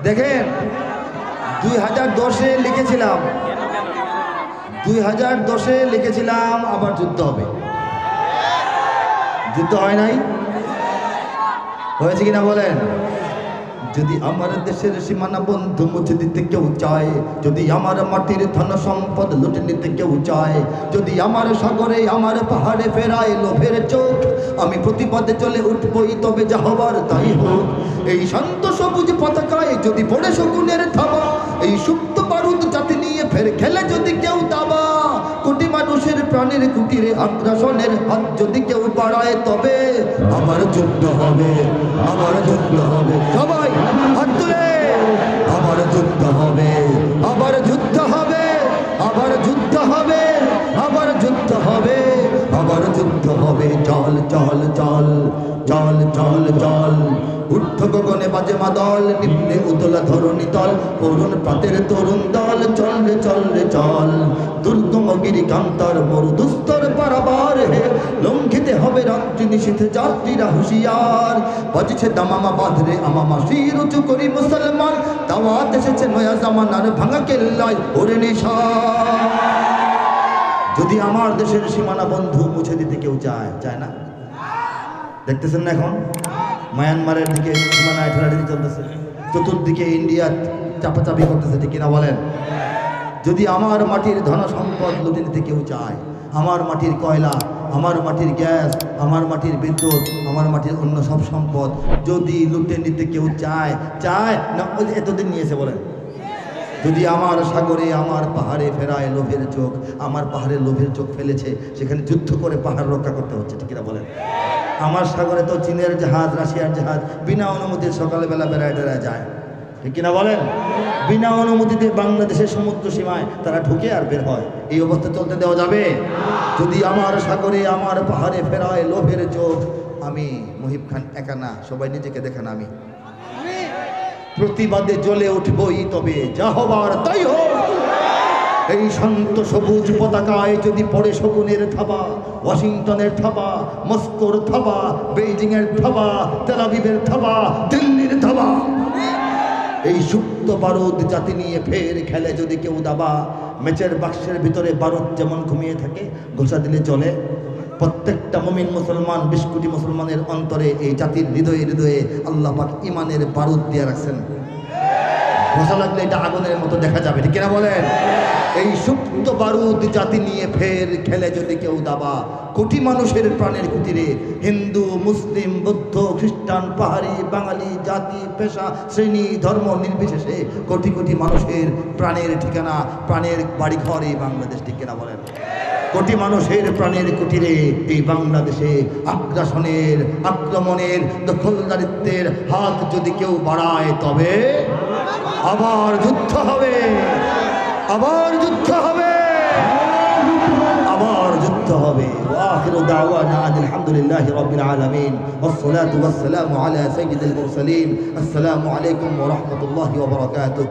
দেখেন 2010-এ লিখেছিলাম, 2010-এ লিখেছিলাম আবার যুদ্ধ হবে। যুদ্ধ হয় নাই? হয়েছে কিনা বলেন? যদি আমার দেশের সীমানা বন্ধু মুছে দিতে কেউ চায়, যদি আমার মাটির ধন সম্পদ লুটে নিতে কেউ চায়, যদি আমার সাগরে আমার পাহাড়ে ফেরায় লোভের চোখ, আমি প্রতিপদে চলে উঠবই, তবে যা হবার তাই হোক। এই শান্ত সবুজ পতাকায় যদি পড়ে শকুনের থাবা, এই সুপ্ত বারুদ জাতি নিয়ে ফের খেলে যদি কেউ দাবা, কোটি মানুষের প্রাণের কুটিরে আগ্রাসনের হাত যদি কেউ বাড়ায়, তবে আবার যুদ্ধ হবে, আবার যুদ্ধ হবে। সবাই হাত তুলে, আবার যুদ্ধ হবে, আবার যুদ্ধ হবে, আবার যুদ্ধ হবে, আবার যুদ্ধ হবে, আবার যুদ্ধ হবে। চল চল চল চল চল চল, ঊর্ধ্ব গগনে বাজে মাদল, নিম্নে উতলা ধরণী তল, করুণ প্রাতের তরুণ দল, চল রে চল রে চল। দুর্গম গিরি কান্তার মরু দুস্তর পারাবার হে, লঙ্ঘিতে হবে রাত্রি নিশীথে যাত্রীরা হুঁশিয়ার। বাজছে দামামা বাঁধরে আমামা, শির উঁচু করি মুসলমান, দাওয়াত এসেছে নয়া জামানার ভাঙা কেল্লায় ওরে নিশান। যদি আমার দেশের সীমানা বন্ধু মুছে দিতে কেউ চায়, চায় না? দেখতেছেন না এখন মায়ানমারের দিকে সীমানায় ঠেলাঠেলি চলতেছে, চতুর্দিকে ইন্ডিয়া চাপাচাপি করতেছে, ঠিক কিনা বলেন? যদি আমার মাটির ধন সম্পদ লুটে নিতে কেউ চায়, আমার মাটির কয়লা, আমার মাটির গ্যাস, আমার মাটির বিদ্যুৎ, আমার মাটির অন্য সব সম্পদ যদি লুটে নিতে কেউ চায়, চায় না? এতদিন নিয়েছে বলেন? যদি আমার সাগরে আমার পাহাড়ে ফেরায় লোভের চোখ, আমার পাহাড়ে লোভের চোখ ফেলেছে, সেখানে যুদ্ধ করে পাহাড় রক্ষা করতে হচ্ছে, ঠিক কিনা বলেন? আমার সাগরে তো চীনের জাহাজ, রাশিয়ার জাহাজ বিনা অনুমতির সকালবেলা বেড়ায় টেড়ায় যায়, ঠিক কিনা বলেন? বিনা অনুমতিতে বাংলাদেশের সমুদ্র সীমায় তারা ঢুকে আর বের হয়। এই অবস্থা চলতে দেওয়া যাবে? যদি আমার সাগরে আমার পাহাড়ে ফেরায় লোভের চোখ, আমি মুহিব খান একা না, সবাই নিজেকে দেখেন, আমি প্রতিবাদে জ্বলে উঠবই, তবে যা হবার তাই হোক। এই শান্ত সবুজ পতাকায় যদি পড়ে শকুনের থাবা, ওয়াশিংটনের থাবা, মস্কোর থাবা, বেইজিংয়ের থাবা, তেল আবিবের থাবা, দিল্লির থাবা, এই সুপ্ত বারুদ জাতি নিয়ে ফের খেলে যদি কেউ দাবা, ম্যাচের বাক্সের ভিতরে বারুদ যেমন ঘুমিয়ে থাকে, ঘোষা দিলে চলে। প্রত্যেকটা মুমিন মুসলমান, 20 কোটি মুসলমানের অন্তরে, এই জাতির হৃদয়ে হৃদয়ে আল্লাহ পাক ইমানের বারুদ দিয়ে রাখছেন। ঘোষা লাগলে এটা আগুনের মতো দেখা যাবে, ঠিক কিনা বলেন? এই সুপ্ত বারুদ জাতি নিয়ে ফের খেলে যদি কেউ দাবা, কোটি মানুষের প্রাণের কুটিরে, হিন্দু, মুসলিম, বৌদ্ধ, খ্রিস্টান, পাহাড়ি, বাঙালি, জাতি, পেশা, শ্রেণী, ধর্ম নির্বিশেষে কোটি কোটি মানুষের প্রাণের ঠিকানা, প্রাণের বাড়িঘর এই বাংলাদেশ, ঠিক কিনা বলেন? কোটি মানুষের প্রাণের কুটিরে এই বাংলাদেশে আগ্রাসনের, আক্রমণের, দখলদারিত্বের হাত যদি কেউ বাড়ায়, তবে আবার যুদ্ধ হবে, আবার যুদ্ধ হবে, আবার যুদ্ধ হবে। وآخر دعوانا أن الحمد لله رب العالمين والصلاة والسلام على سيد المرسلين. السلام عليكم ورحمة الله وبركاته.